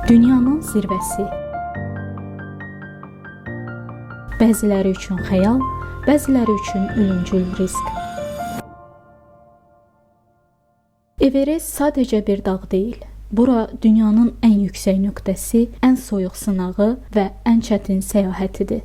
Dünyanın zirvəsi. Bəziləri üçün xəyal, bəziləri üçün ölümcül risk. Everest sadəcə bir dağ deyil. Bura dünyanın ən yüksək nöqtəsi, ən soyuq sınağı və ən çətin səyahətidir.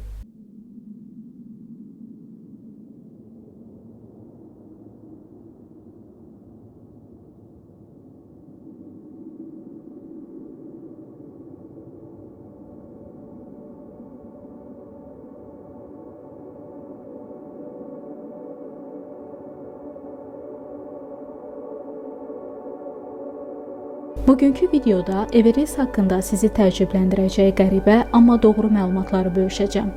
Bugünkü videoda Everest haqqında sizi təəccübləndirəcək qəribə, amma doğru məlumatları bölüşəcəm.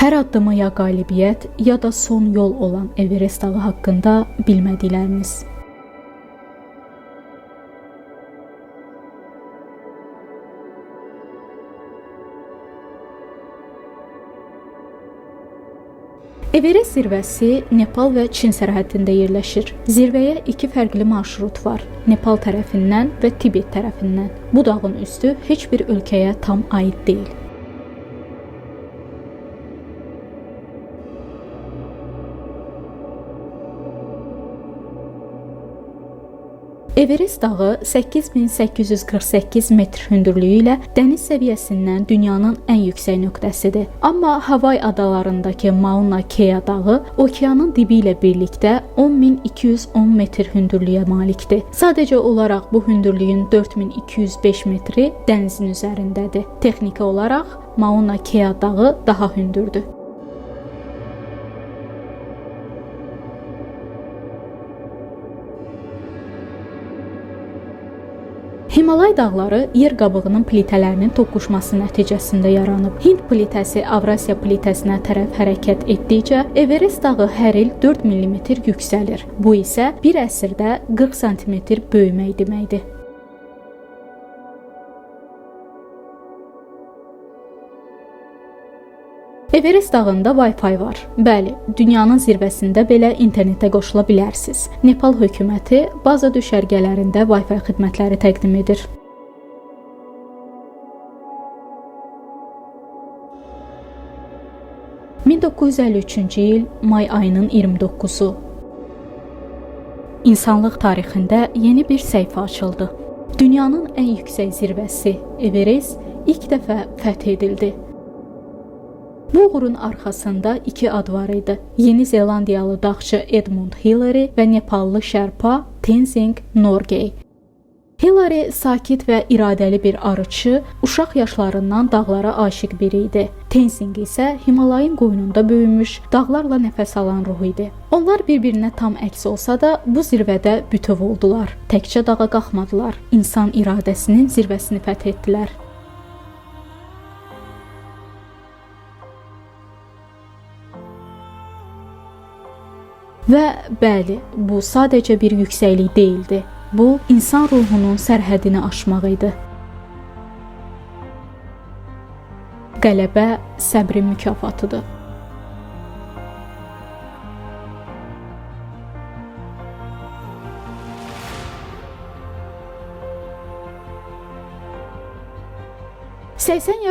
Hər addımı ya qalibiyyət, ya da son yol olan Everest dağı haqqında bilmədikləriniz. Everest zirvəsi Nepal və Çin sərhədində yerləşir. Zirvəyə iki fərqli marşrut var: Nepal tərəfindən və Tibet tərəfindən. Bu dağın üstü heç bir ölkəyə tam aid deyil. Everest dağı 8848 metr hündürlüyü ilə dəniz səviyyəsindən dünyanın ən yüksək nöqtəsidir. Amma Havay adalarındakı Mauna Kea dağı okeanın dibi ilə birlikdə 10210 metr hündürlüyə malikdir. Sadəcə olaraq bu hündürlüyün 4205 metri dənizin üzərindədir. Texniki olaraq Mauna Kea dağı daha hündürdür. Himalay dağları yer qabığının plitələrinin toqquşması nəticəsində yaranıb. Hind plitəsi Avrasiya plitəsinə tərəf hərəkət etdikcə Everest dağı hər il 4 mm yüksəlir. Bu isə bir əsrdə 40 sm böyümək deməkdir. Everest dağında Wi-Fi var. Bəli, dünyanın zirvəsində belə internetə qoşula bilərsiniz. Nepal hökuməti baza düşərgələrində Wi-Fi xidmətləri təqdim edir. (1953-cü il may ayının 29-u) İnsanlıq tarixində yeni bir səhifə açıldı. Dünyanın ən yüksək zirvəsi Everest ilk dəfə fəth edildi. Bu uğurun arxasında iki ad var idi: Yeni Zelandiyalı dağçı Edmund Hillary və Nepallı şərpa Tenzing Norgay. Hillary sakit və iradəli bir arıçı, uşaq yaşlarından dağlara aşiq biri idi. Tenzing isə Himalayın qoynunda böyümüş, dağlarla nəfəs alan ruh idi. Onlar bir-birinə tam əks olsa da, bu zirvədə bütöv oldular. Təkcə dağa qalxmadılar, insan iradəsinin zirvəsini fəth etdilər. Və bəli, bu sadəcə bir yüksəklik deyildi. Bu, insan ruhunun sərhədini aşmaq idi. Qələbə səbrin mükafatıdır.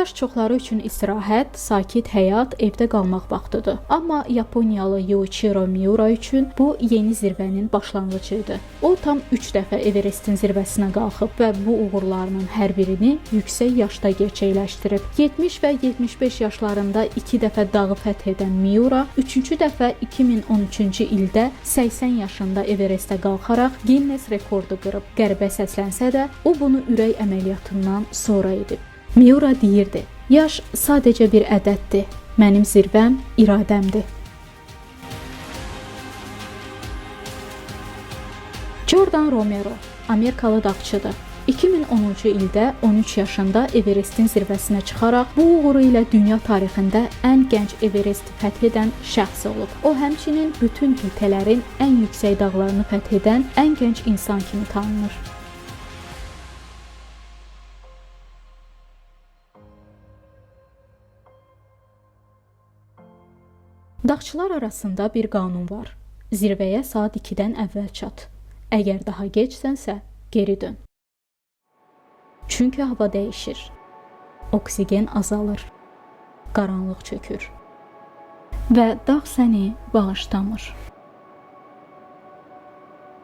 Yaş çoxları üçün istirahət, sakit həyat, evdə qalmaq vaxtıdır. Amma Yaponiyalı Yuichiro Miura üçün bu yeni zirvənin başlanğıcı idi. O tam 3 dəfə Everestin zirvəsinə qalxıb və bu uğurlarının hər birini yüksək yaşda gerçəkləşdirib. 70 və 75 yaşlarında 2 dəfə dağı fəth edən Miura 3-cü dəfə 2013-cü ildə 80 yaşında Everestə qalxaraq Guinness rekordu qırıb. Qəribə səslənsə də, o bunu ürək əməliyyatından sonra edib. Miura deyirdi: "Yaş sadəcə bir ədəddir. Mənim zirvəm iradəmdir." Jordan Romero, Amerikalı dağçıdır. 2010-cu ildə 13 yaşında Everestin zirvəsinə çıxaraq bu uğuru ilə dünya tarixində ən gənc Everesti fəth edən şəxs olub. O həmçinin bütün qitələrin ən yüksək dağlarını fəth edən ən gənc insan kimi tanınır. Dağçılar arasında bir qanun var. Zirvəyə saat 2-dən əvvəl çat. Əgər daha gecsənsə, geri dön. Çünki hava dəyişir. Oksigen azalır. Qaranlıq çökür. Və dağ səni bağışlamır.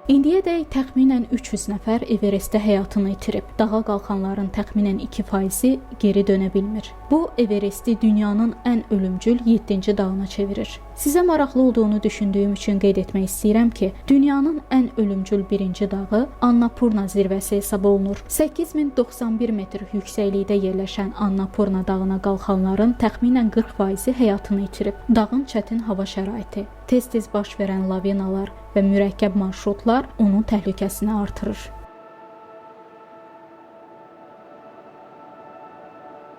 İndiyədək təxminən 300 nəfər Everestdə həyatını itirib. Dağa qalxanların təxminən 2%-i geri dönə bilmir. Bu, Everesti dünyanın ən ölümcül 7-ci dağına çevirir. Sizə maraqlı olduğunu düşündüyüm üçün qeyd etmək istəyirəm ki, dünyanın ən ölümcül birinci dağı Annapurna zirvəsi hesab olunur. 8091 metr yüksəklikdə yerləşən Annapurna dağına qalxanların təxminən 40%-i həyatını itirib. Dağın çətin hava şəraiti, tez-tez baş verən lavinalar və mürəkkəb marşrutlar onun təhlükəsini artırır.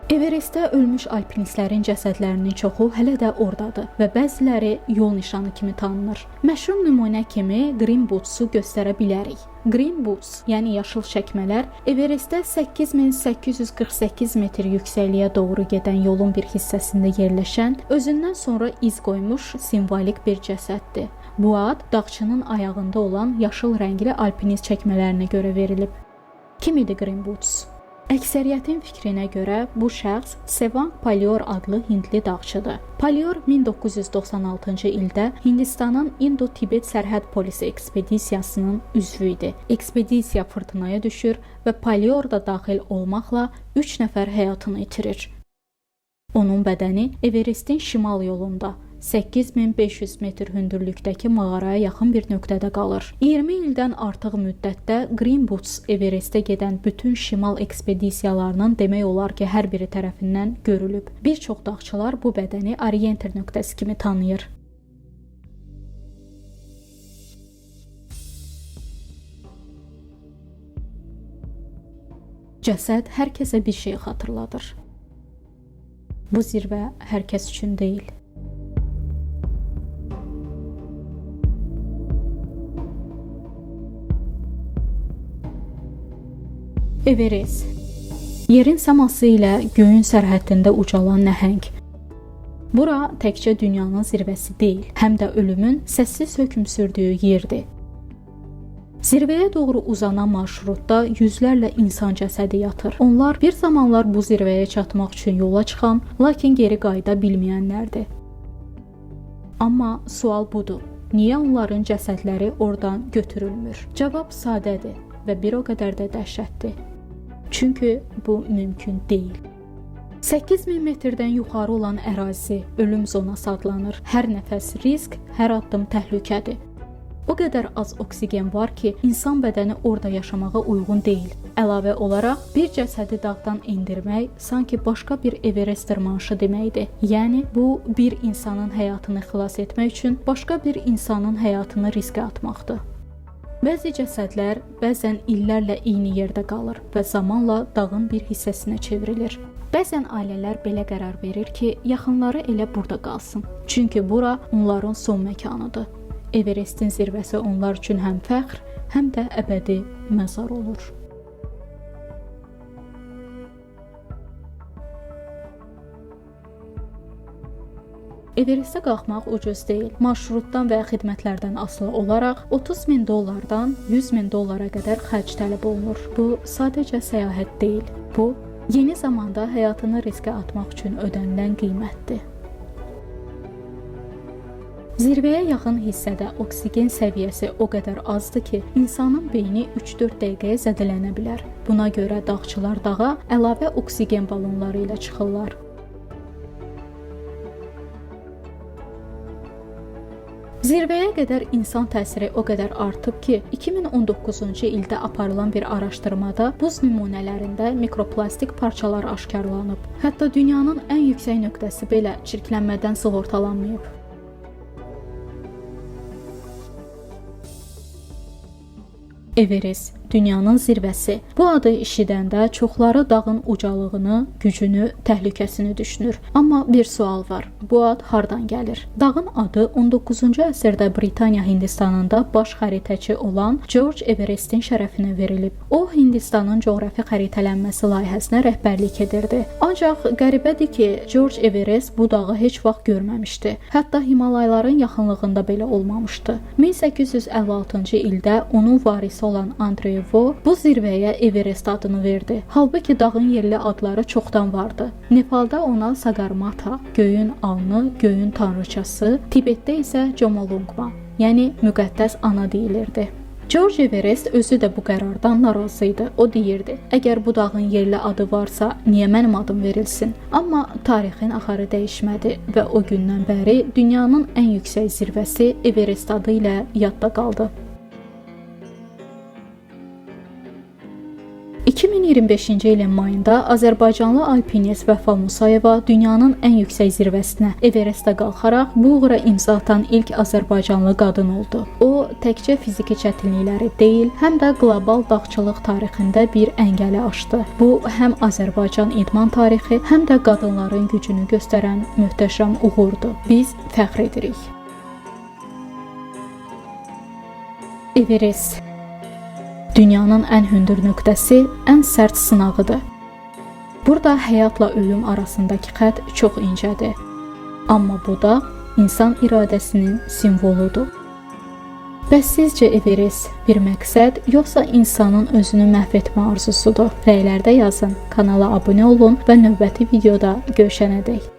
Everestdə ölmüş alpinistlərin cəsədlərinin çoxu hələ də ordadır və bəziləri yol nişanı kimi tanınır. Məşhur nümunə kimi Green Boots-u göstərə bilərik. Green Boots, yəni yaşıl çəkmələr, Everestdə 8848 metr yüksəkliyə doğru gedən yolun bir hissəsində yerləşən, özündən sonra iz qoymuş simvolik bir cəsəddir. Bu ad dağçının ayağında olan yaşıl rəngli alpinist çəkmələrinə görə verilib. Kim idi Green Boots? Əksəriyyətin fikrinə görə bu şəxs Sevang Palior adlı hindli dağçıdır. Palior 1996-cı ildə Hindistanın İndo-Tibet sərhəd polisi ekspedisiyasının üzvü idi. Ekspedisiya fırtınaya düşür və Palior da daxil olmaqla 3 nəfər həyatını itirir. Onun bədəni Everestin şimal yolunda 8500 metr hündürlükdəki mağaraya yaxın bir nöqtədə qalır. 20 ildən artıq müddətdə Green Boots Everestə gedən bütün şimal ekspedisiyalarının demək olar ki, hər biri tərəfindən görülüb. Bir çox dağçılar bu bədəni orienter nöqtəsi kimi tanıyır. Cəsəd hər kəsə bir şey xatırladır. Bu zirvə hər kəs üçün deyil. Everest, yerin səması ilə göyün sərhəddində ucalan nəhəng. Bura təkcə dünyanın zirvəsi deyil, həm də ölümün səssiz hökm sürdüyü yerdir. Zirvəyə doğru uzanan marşrutda yüzlərlə insan cəsədi yatır. Onlar bir zamanlar bu zirvəyə çatmaq üçün yola çıxan, lakin geri qayıda bilməyənlərdir. Amma sual budur, niyə onların cəsədləri oradan götürülmür? Cavab sadədir və bir o qədər də dəhşətli. Çünki bu mümkün deyil. 8000 metrdən yuxarı olan ərazi ölüm zonası adlanır. Hər nəfəs risk, hər addım təhlükədir. O qədər az oksigen var ki, insan bədəni orada yaşamağa uyğun deyil. Əlavə olaraq bir cəsədi dağdan endirmək sanki başqa bir Everest dırmanışı deməkdir. Yəni bu bir insanın həyatını xilas etmək üçün başqa bir insanın həyatını riskə atmaqdır. Bəzi cəsədlər bəzən illərlə eyni yerdə qalır və zamanla dağın bir hissəsinə çevrilir. Bəzən ailələr belə qərar verir ki, yaxınları elə burada qalsın. Çünki bura onların son məkanıdır. Everestin zirvəsi onlar üçün həm fəxr, həm də əbədi məzar olur. Everestə qalxmaq ucuz deyil. Marşrutdan və xidmətlərdən asılı olaraq $30,000-dan $100,000 qədər xərc tələb olunur. Bu sadəcə səyahət deyil. Bu, yeni zamanda həyatını riskə atmaq üçün ödənilən qiymətdir. Zirvəyə yaxın hissədə oksigen səviyyəsi o qədər azdır ki, insanın beyni 3-4 dəqiqəyə zədələnə bilər. Buna görə dağçılar dağa əlavə oksigen balonları ilə çıxırlar. Zirvəyə qədər insan təsiri o qədər artıb ki, 2019-cu ildə aparılan bir araşdırmada buz nümunələrində mikroplastik parçalar aşkarlanıb. Hətta dünyanın ən yüksək nöqtəsi belə çirklənmədən sığortalanmayıb. Everest dünyanın zirvəsi. Bu adı eşidəndə çoxları dağın ucalığını, gücünü, təhlükəsini düşünür. Amma bir sual var. Bu ad hardan gəlir? Dağın adı 19-cu əsrdə Britaniya Hindistanında baş xəritəçi olan George Everestin şərəfinə verilib. O, Hindistanın coğrafi xəritələnməsi layihəsinə rəhbərlik edirdi. Ancaq qəribədir ki, George Everest bu dağı heç vaxt görməmişdi. Hətta Himalayların yaxınlığında belə olmamışdı. 1856-cı ildə onun varisi olan Andrew Vo bu zirvəyə Everest adını verdi. Halbuki dağın yerli adları çoxdan vardı. Nepalda ona Sagarmatha, göyün alnı, göyün tanrıçası, Tibetdə isə Jomolungma, yəni müqəddəs ana deyilirdi. George Everest özü də bu qərardan narazı idi. O deyirdi: "Əgər bu dağın yerli adı varsa, niyə mənim adım verilsin?" Amma tarixin axarı dəyişmədi və o gündən bəri dünyanın ən yüksək zirvəsi Everest adı ilə yadda qaldı. 2025-ci ilin mayında Azərbaycanlı alpinist Vəfa Musayeva dünyanın ən yüksək zirvəsinə Everestə qalxaraq bu uğura imza atan ilk Azərbaycanlı qadın oldu. O, təkcə fiziki çətinlikləri deyil, həm də qlobal dağçılıq tarixində bir əngəli aşdı. Bu, həm Azərbaycan idman tarixi, həm də qadınların gücünü göstərən möhtəşəm uğurdur. Biz fəxr edirik. Everest dünyanın ən hündür nöqtəsi, ən sərt sınağıdır. Burada həyatla ölüm arasındakı xətt çox incədir. Amma bu da insan iradəsinin simvoludur. Bəs sizcə Everest bir məqsəd, yoxsa insanın özünü məhv etmə arzusudur? Rəylərdə yazın, kanala abunə olun və növbəti videoda görüşənədək.